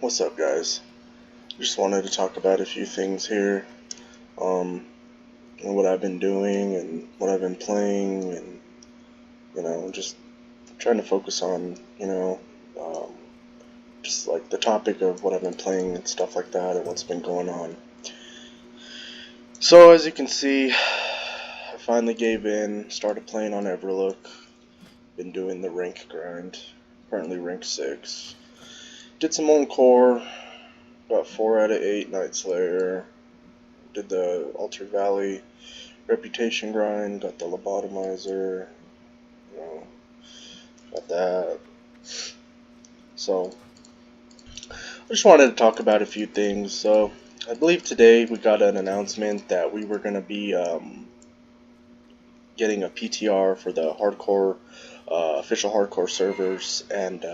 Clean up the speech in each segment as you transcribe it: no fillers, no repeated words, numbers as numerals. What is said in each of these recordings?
What's up, guys? Just wanted to talk about a few things here, and what I've been doing and what I've been playing, and just trying to focus on, um, just like the topic of what I've been playing and stuff like that, and what's been going on. So, as you can see, I finally gave in, started playing on Everlook, been doing the rank grind, currently rank 6. Did some Encore, got 4 out of 8 Night Slayer, did the Altered Valley reputation grind, got the lobotomizer, got that. So, I just wanted to talk about a few things. So, I believe today we got an announcement that we were going to be getting a PTR for the hardcore, official hardcore servers, and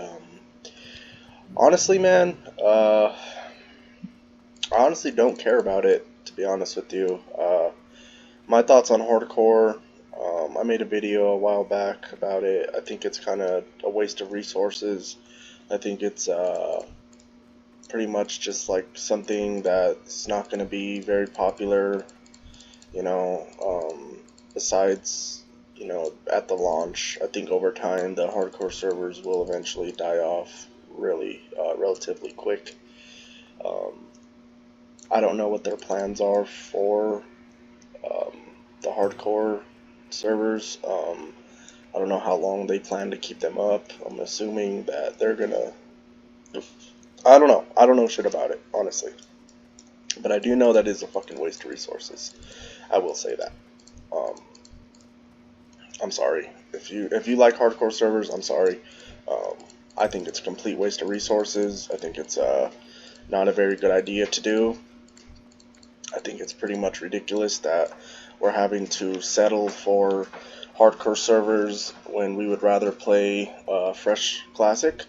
honestly, man, I honestly don't care about it, to be honest with you. My thoughts on hardcore, I made a video a while back about it. I think it's kind of a waste of resources. I think it's pretty much just like something that's not going to be very popular, besides, at the launch. I think over time the hardcore servers will eventually die off relatively quick. I don't know what their plans are for the hardcore servers. I don't know how long they plan to keep them up. I'm assuming that they're gonna. I don't know. I don't know shit about it, honestly. But I do know that it's a fucking waste of resources. I will say that. I'm sorry if you like hardcore servers. I'm sorry. I think it's a complete waste of resources. I think it's not a very good idea to do. I think it's pretty much ridiculous that we're having to settle for hardcore servers when we would rather play Fresh Classic.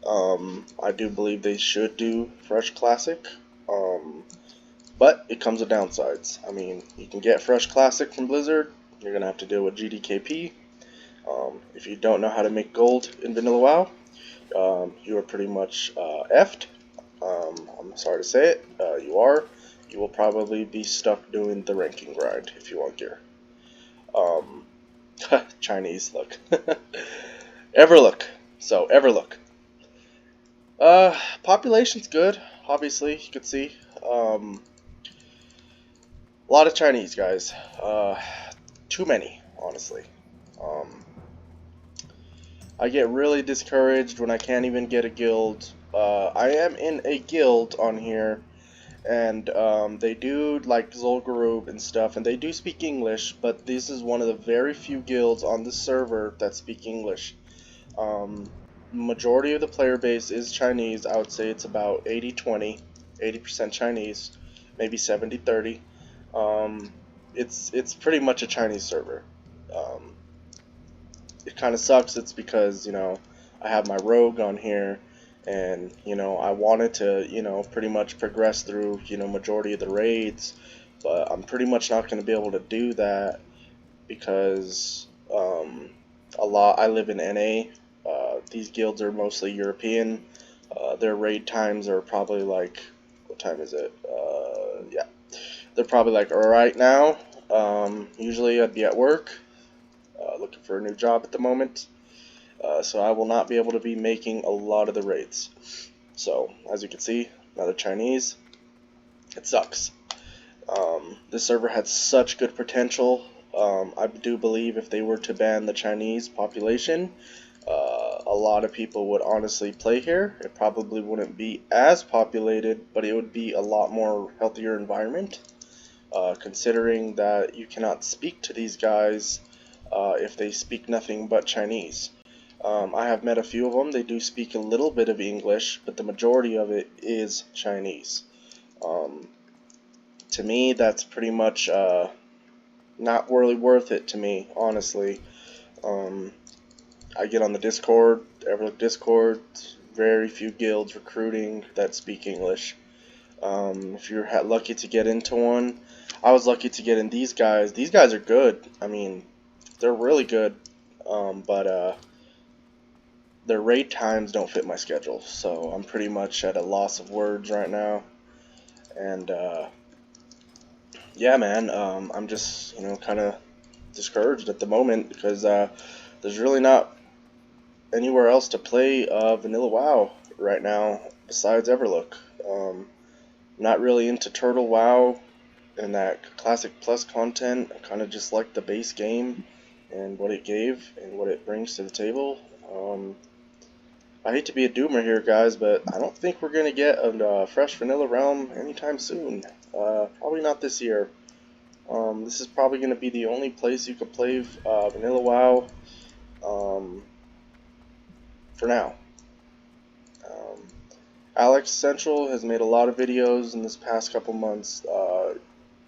I do believe they should do Fresh Classic, but it comes with downsides. I mean, you can get Fresh Classic from Blizzard, you're going to have to deal with GDKP. If you don't know how to make gold in Vanilla WoW, you are pretty much effed. I'm sorry to say it, you are. You will probably be stuck doing the ranking grind if you want gear. Chinese, look. Everlook. So, Everlook. Population's good, obviously, you can see. A lot of Chinese guys. Too many, honestly. I get really discouraged when I can't even get a guild. I am in a guild on here, and they do like Zolgarub and stuff, and they do speak English, but this is one of the very few guilds on the server that speak English. Majority of the player base is Chinese. I would say it's about 80-20, 80% Chinese, maybe 70-30. It's pretty much a Chinese server. It kind of sucks. It's because, I have my rogue on here, and, I wanted to, pretty much progress through, majority of the raids, but I'm pretty much not going to be able to do that because, I live in NA. These guilds are mostly European. Their raid times are probably like, what time is it? Yeah, they're probably like right now. Usually I'd be at work, looking for a new job at the moment. So I will not be able to be making a lot of the raids. So, as you can see, another Chinese. It sucks. This server had such good potential. I do believe if they were to ban the Chinese population, a lot of people would honestly play here. It probably wouldn't be as populated, but it would be a lot more healthier environment. Considering that you cannot speak to these guys if they speak nothing but Chinese. I have met a few of them. They do speak a little bit of English, but the majority of it is Chinese. To me, that's pretty much not really worth it to me, honestly. I get on the Discord, Everlook Discord, very few guilds recruiting that speak English. If you're lucky to get into one, I was lucky to get in these guys. These guys are good. I mean, they're really good. But their raid times don't fit my schedule, so I'm pretty much at a loss of words right now. And yeah, man, I'm just kind of discouraged at the moment because there's really not anywhere else to play Vanilla WoW right now besides Everlook. Not really into Turtle WoW and that Classic Plus content. I kind of just like the base game and what it gave and what it brings to the table. I hate to be a doomer here, guys, but I don't think we're going to get a fresh Vanilla Realm anytime soon. Probably not this year. This is probably going to be the only place you could play Vanilla WoW for now. Alex Central has made a lot of videos in this past couple months,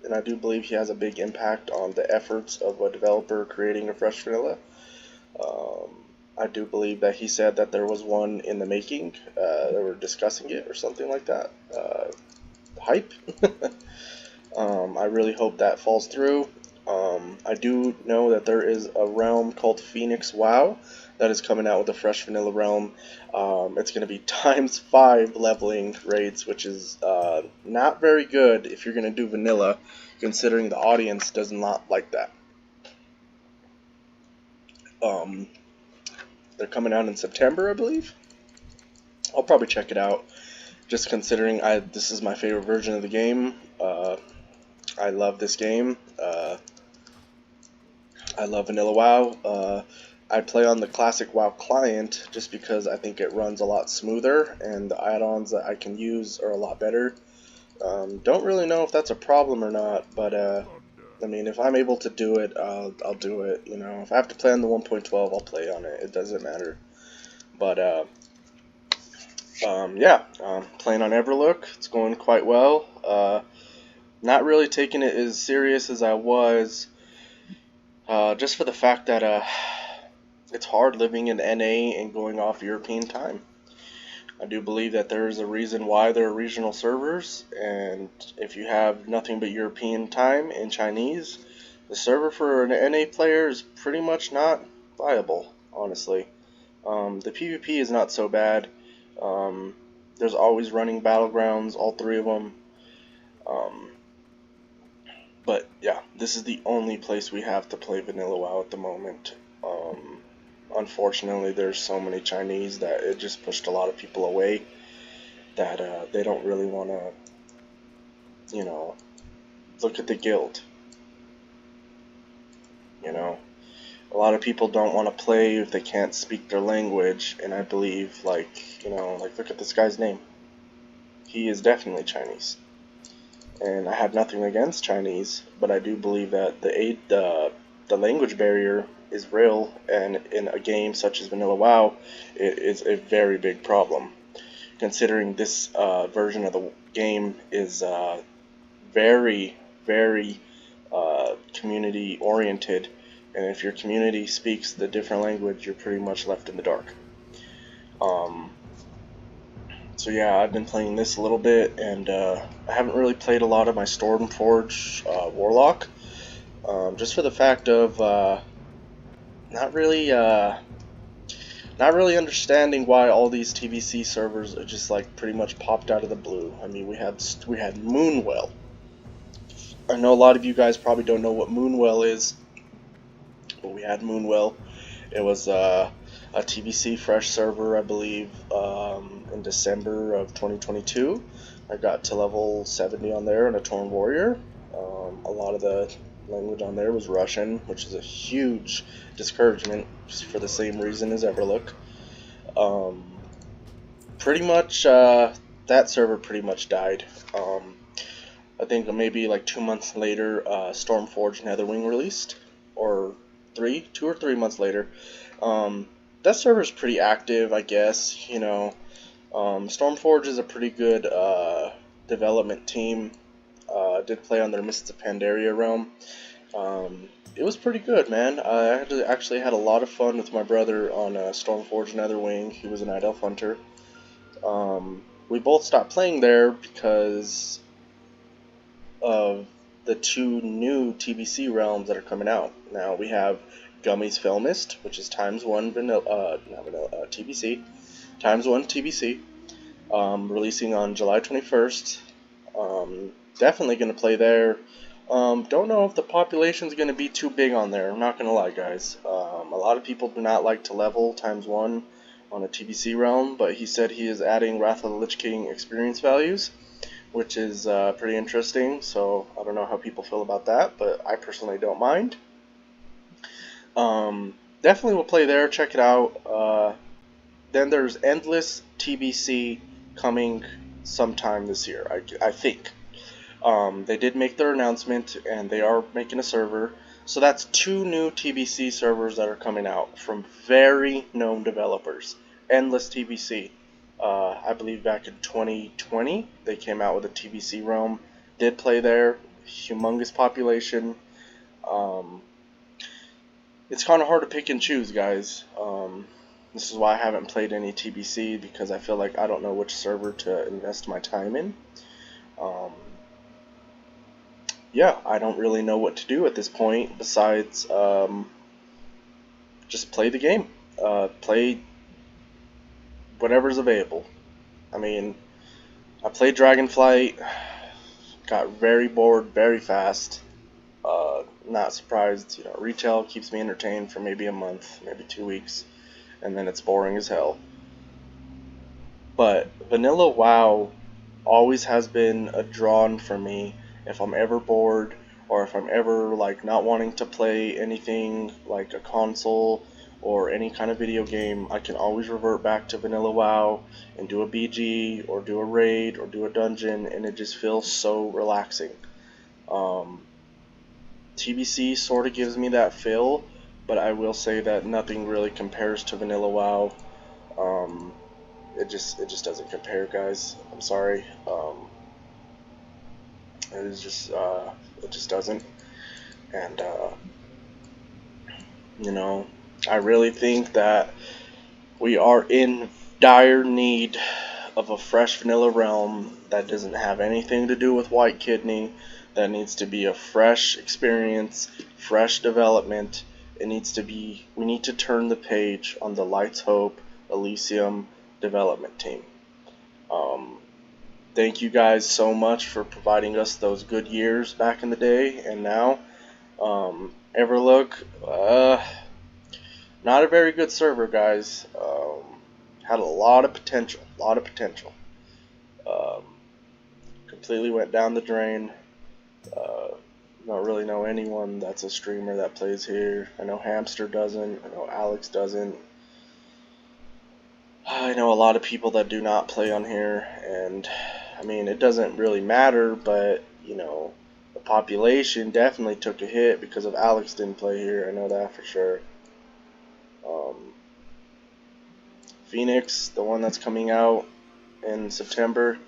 and I do believe he has a big impact on the efforts of a developer creating a fresh vanilla. I do believe that he said that there was one in the making. They were discussing it or something like that. Hype. I really hope that falls through. I do know that there is a realm called Phoenix WoW that is coming out with a fresh vanilla realm. It's going to be ×5 leveling rates, which is not very good if you're going to do vanilla, considering the audience does not like that. They're coming out in September, I believe. I'll probably check it out, just considering this is my favorite version of the game. I love this game. I love Vanilla WoW. I play on the Classic WoW client just because I think it runs a lot smoother and the add-ons that I can use are a lot better. Don't really know if that's a problem or not, but I mean, if I'm able to do it, I'll do it. If I have to play on the 1.12, I'll play on it. It doesn't matter. But yeah, playing on Everlook. It's going quite well. Not really taking it as serious as I was, just for the fact that it's hard living in NA and going off European time. I do believe that there is a reason why there are regional servers, and if you have nothing but European time and Chinese, the server for an NA player is pretty much not viable, honestly. The PvP is not so bad. There's always running battlegrounds, all three of them. But yeah, this is the only place we have to play Vanilla WoW at the moment. Unfortunately, there's so many Chinese that it just pushed a lot of people away that they don't really want to, look at the guild. A lot of people don't want to play if they can't speak their language, and I believe, like look at this guy's name. He is definitely Chinese. And I have nothing against Chinese, but I do believe that the language barrier is real, and in a game such as Vanilla WoW, it is a very big problem, considering this version of the game is very, very community oriented, and if your community speaks the different language, you're pretty much left in the dark. So yeah, I've been playing this a little bit, and I haven't really played a lot of my Stormforge Warlock, just for the fact of not really understanding why all these TBC servers are just like pretty much popped out of the blue. I mean, we had Moonwell. I know a lot of you guys probably don't know what Moonwell is, but we had Moonwell. It was a TBC fresh server, I believe, in December of 2022. I got to level 70 on there and a Torn Warrior. A lot of the language on there was Russian, which is a huge discouragement, just for the same reason as Everlook. Pretty much, that server pretty much died. I think maybe like 2 months later, Stormforge Netherwing released, or 2 or 3 months later. That server's pretty active, I guess. Stormforge is a pretty good development team. Did play on their Mists of Pandaria realm. It was pretty good, man. I actually had a lot of fun with my brother on Stormforge Netherwing. He was a Night Elf Hunter. We both stopped playing there because of the 2 new TBC realms that are coming out. Now we have Gummy's felmyst, which is ×1 vanilla, not vanilla, TBC, ×1 TBC, releasing on July 21st. Definitely going to play there. Don't know if the population is going to be too big on there. I'm not going to lie, guys. A lot of people do not like to level ×1 on a TBC realm, but he said he is adding Wrath of the Lich King experience values, which is pretty interesting. So I don't know how people feel about that, but I personally don't mind. Definitely will play there. Check it out. Then there's Endless TBC coming sometime this year, I think. They did make their announcement, and they are making a server. So that's 2 new TBC servers that are coming out from very known developers. Endless TBC. I believe back in 2020, they came out with a TBC realm. Did play there. Humongous population. It's kind of hard to pick and choose, guys. This is why I haven't played any TBC, because I feel like I don't know which server to invest my time in. Yeah, I don't really know what to do at this point besides just play the game. Play whatever's available. I mean, I played Dragonflight, got very bored very fast. Not surprised, retail keeps me entertained for maybe a month, maybe 2 weeks, and then it's boring as hell. But vanilla WoW always has been a drawn for me. If I'm ever bored, or if I'm ever like not wanting to play anything like a console or any kind of video game, I can always revert back to vanilla WoW and do a BG or do a raid or do a dungeon, and it just feels so relaxing. TBC sort of gives me that feel, but I will say that nothing really compares to vanilla WoW. It just doesn't compare, guys. I'm sorry. It just doesn't. And I really think that we are in dire need of a fresh vanilla realm that doesn't have anything to do with White Kidney. That needs to be a fresh experience, fresh development. We need to turn the page on the Lights Hope Elysium development team. Thank you guys so much for providing us those good years back in the day, and now Everlook, not a very good server, guys. Had a lot of potential, completely went down the drain. Don't really know anyone that's a streamer that plays here. I know Hamster doesn't. I know Alex doesn't. I know a lot of people that do not play on here, and I mean, it doesn't really matter, but the population definitely took a hit because of Alex didn't play here. I know that for sure. Phoenix, the one that's coming out in September,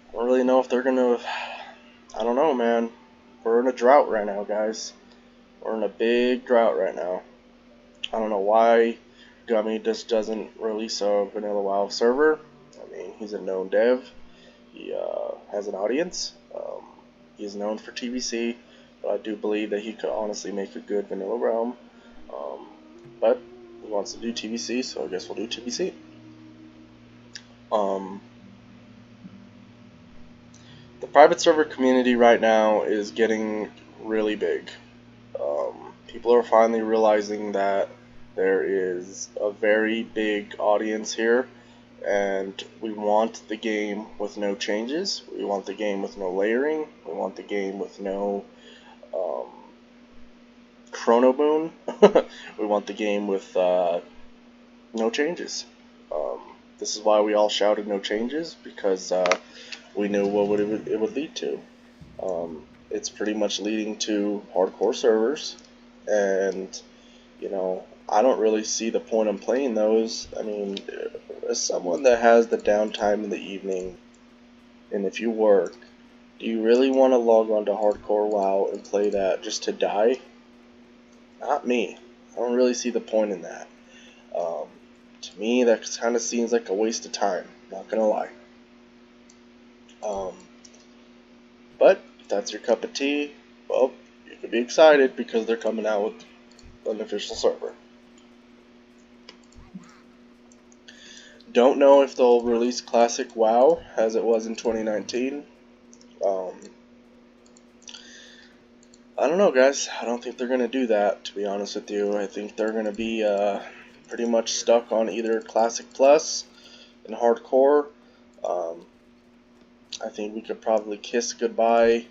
I don't really know if they're gonna. I don't know, man. We're in a drought right now, guys. We're in a big drought right now. I don't know why Gummy just doesn't release a vanilla WoW server. I mean, he's a known dev. He has an audience. He is known for TBC, but I do believe that he could honestly make a good vanilla realm. But he wants to do TBC, so I guess we'll do TBC. The private server community right now is getting really big. People are finally realizing that there is a very big audience here, and we want the game with no changes. We want the game with no layering. We want the game with no chrono boon. We want the game with no changes. This is why we all shouted no changes, because we knew what it would lead to. It's pretty much leading to hardcore servers, and I don't really see the point in playing those. I mean, as someone that has the downtime in the evening, and if you work, do you really want to log on to hardcore WoW and play that just to die? Not me. I don't really see the point in that. To me, that kind of seems like a waste of time, not gonna lie. But if that's your cup of tea, well, you could be excited because they're coming out with unofficial server. Don't know if they'll release Classic WoW as it was in 2019. I don't know, guys. I don't think they're going to do that, to be honest with you. I think they're going to be pretty much stuck on either Classic Plus and Hardcore. I think we could probably kiss goodbye.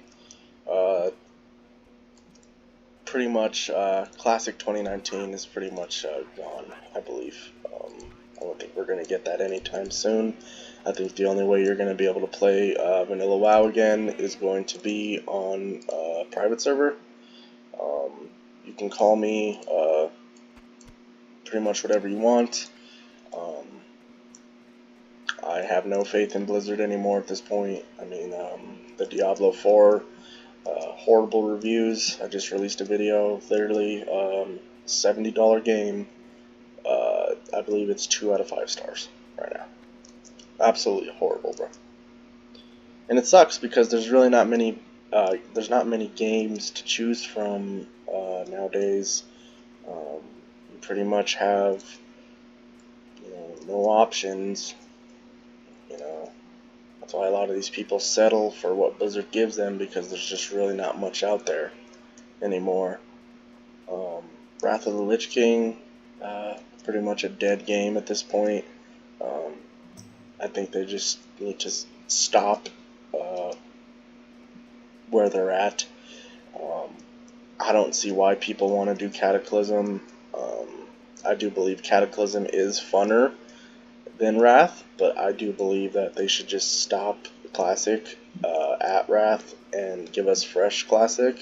Pretty much Classic 2019 is pretty much gone, I believe. I don't think we're going to get that anytime soon. I think the only way you're going to be able to play Vanilla WoW again is going to be on private server. You can call me pretty much whatever you want. I have no faith in Blizzard anymore at this point. I mean, the Diablo 4 horrible reviews. I just released a video, literally $70 game. I believe it's 2 out of 5 stars right now. Absolutely horrible, bro. And it sucks because there's really not many. There's not many games to choose from nowadays. You pretty much have, no options. That's why a lot of these people settle for what Blizzard gives them, because there's just really not much out there anymore. Wrath of the Lich King, pretty much a dead game at this point. I think they just need to stop where they're at. I don't see why people want to do Cataclysm. I do believe Cataclysm is funner than Wrath, but I do believe that they should just stop Classic at Wrath and give us fresh Classic,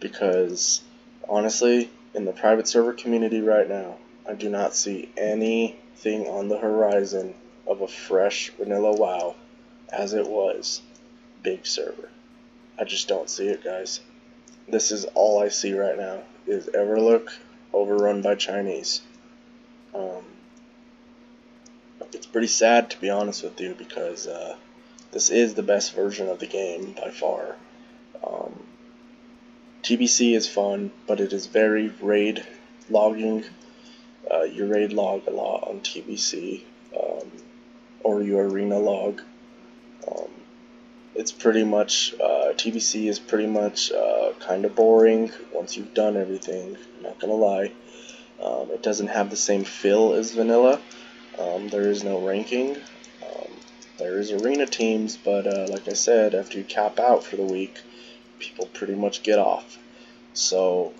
because honestly, in the private server community right now, I do not see anything on the horizon of a fresh vanilla WoW as it was big server. I just don't see it, guys. This is all I see right now, is Everlook overrun by Chinese. It's pretty sad, to be honest with you, because this is the best version of the game by far. TBC is fun, but it is very raid logging. You raid log a lot on TBC, or your arena log. It's pretty much, TBC is pretty much kind of boring once you've done everything, I'm not gonna lie. It doesn't have the same feel as vanilla. There is no ranking. There is arena teams, but like I said, after you cap out for the week, people pretty much get off. So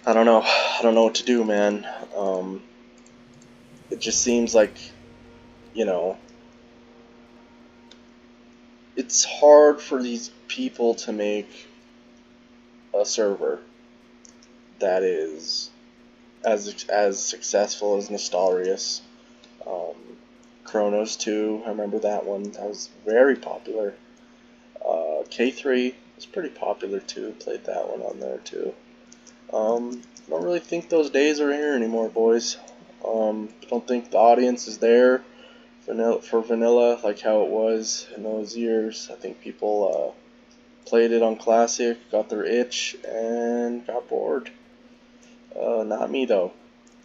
I don't know. I don't know what to do, man. It just seems like, it's hard for these people to make a server that is as successful as Nostalrius. Chronos 2, I remember that one. That was very popular. K3 was pretty popular too. Played that one on there too. I don't really think those days are here anymore, boys. Don't think the audience is there for vanilla like how it was in those years. I think people played it on Classic, got their itch, and got bored. Not me though.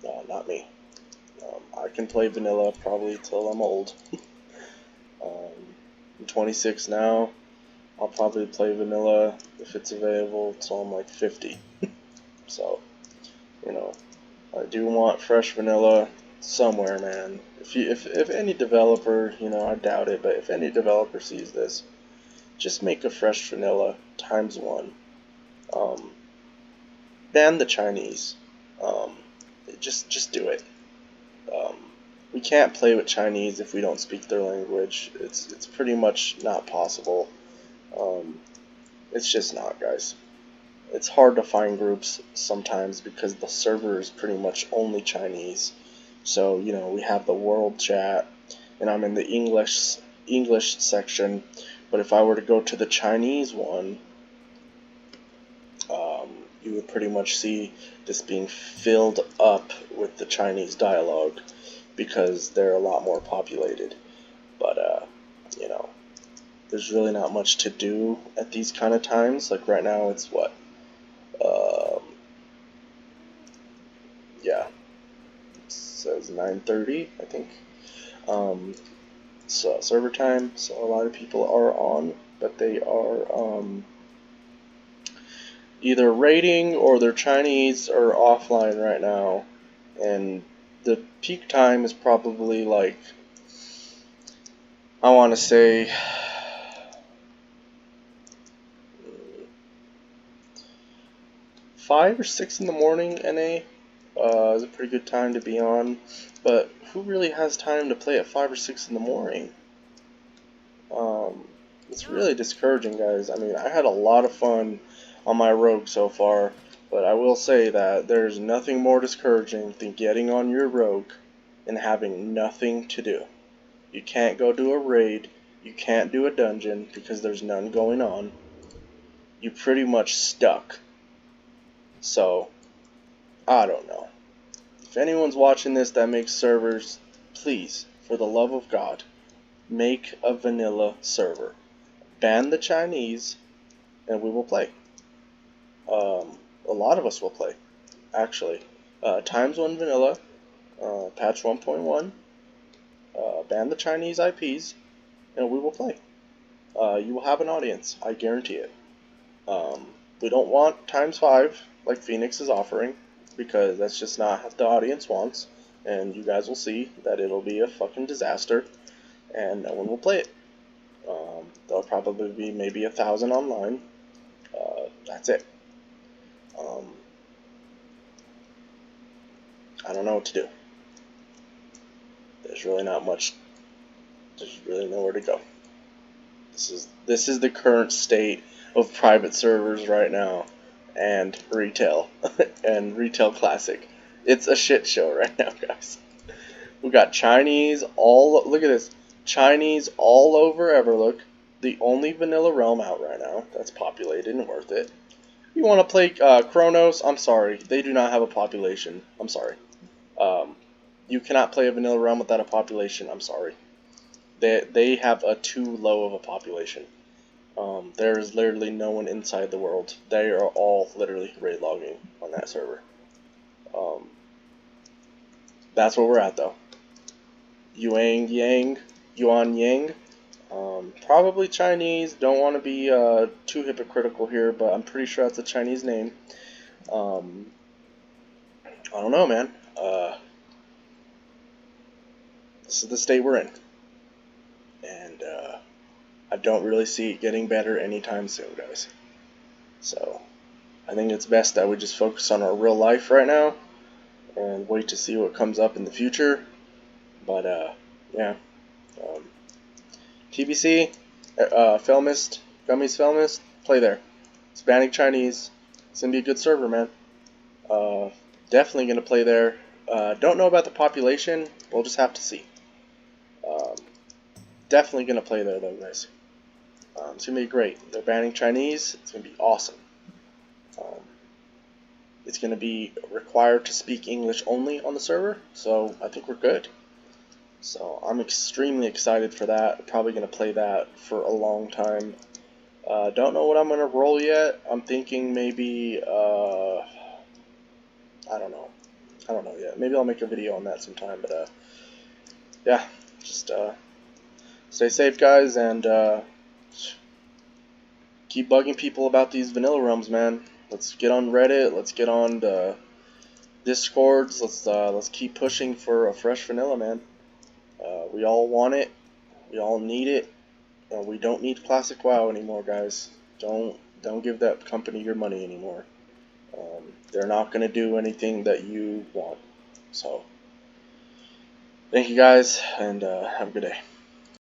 No, not me. I can play vanilla probably till I'm old. I'm 26 now. I'll probably play vanilla if it's available till I'm like 50. So, I do want fresh vanilla somewhere, man. If any developer, I doubt it, but if any developer sees this, just make a fresh vanilla ×1. Ban the Chinese. Just do it. We can't play with Chinese if we don't speak their language. It's pretty much not possible. It's just not, guys. It's hard to find groups sometimes because the server is pretty much only Chinese. So, we have the world chat, and I'm in the English section, but if I were to go to the Chinese one, you would pretty much see this being filled up with the Chinese dialogue because they're a lot more populated. But, there's really not much to do at these kind of times. Like right now, it's what? says 9:30, I think. So server time. So a lot of people are on, but they are either raiding or they're Chinese or offline right now. And the peak time is probably like, I want to say, 5 or 6 in the morning. NA is a pretty good time to be on, but who really has time to play at 5 or 6 in the morning? It's really discouraging, guys. I mean, I had a lot of fun on my rogue so far, but I will say that there's nothing more discouraging than getting on your rogue and having nothing to do. You can't go do a raid, you can't do a dungeon because there's none going on. You're pretty much stuck. So, I don't know. If anyone's watching this that makes servers, please, for the love of God, make a vanilla server. Ban the Chinese, and we will play. A lot of us will play, actually. Times 1 vanilla, patch 1.1, ban the Chinese IPs, and we will play. You will have an audience, I guarantee it. We don't want times 5 like Phoenix is offering, because that's just not what the audience wants, and you guys will see that it'll be a fucking disaster, and no one will play it. There'll probably be maybe 1,000 online. That's it. I don't know what to do. There's really not much. There's really nowhere to go. This is the current state of private servers right now, and retail, and retail classic. It's a shit show right now, guys. We got Chinese all. Look at this. Chinese all over Everlook. The only vanilla realm out right now that's populated and worth it. You want to play Chronos? I'm sorry, they do not have a population. I'm sorry. You cannot play a vanilla realm without a population. I'm sorry. They have a too low of a population. There is literally no one inside the world. They are all literally raid logging on that server. That's where we're at though. Yuan Yang. Probably Chinese. Don't want to be too hypocritical here, but I'm pretty sure that's a Chinese name. I don't know, man. This is the state we're in, and I don't really see it getting better anytime soon, guys. So I think it's best that we just focus on our real life right now and wait to see what comes up in the future. But yeah. TBC, felmyst, Gummy's felmyst, play there. It's banning Chinese. It's gonna be a good server, man. Definitely gonna play there. Don't know about the population. We'll just have to see. Definitely gonna play there though, guys. It's gonna be great. They're banning Chinese. It's gonna be awesome. It's gonna be required to speak English only on the server, so I think we're good. So I'm extremely excited for that. Probably going to play that for a long time. Don't know what I'm going to roll yet. I'm thinking maybe, I don't know. I don't know yet. Maybe I'll make a video on that sometime. But yeah, just stay safe, guys, and keep bugging people about these vanilla realms, man. Let's get on Reddit. Let's get on the Discords. Let's keep pushing for a fresh vanilla, man. We all want it, we all need it, and we don't need Classic WoW anymore, guys. Don't give that company your money anymore. They're not going to do anything that you want. So, thank you guys, and have a good day.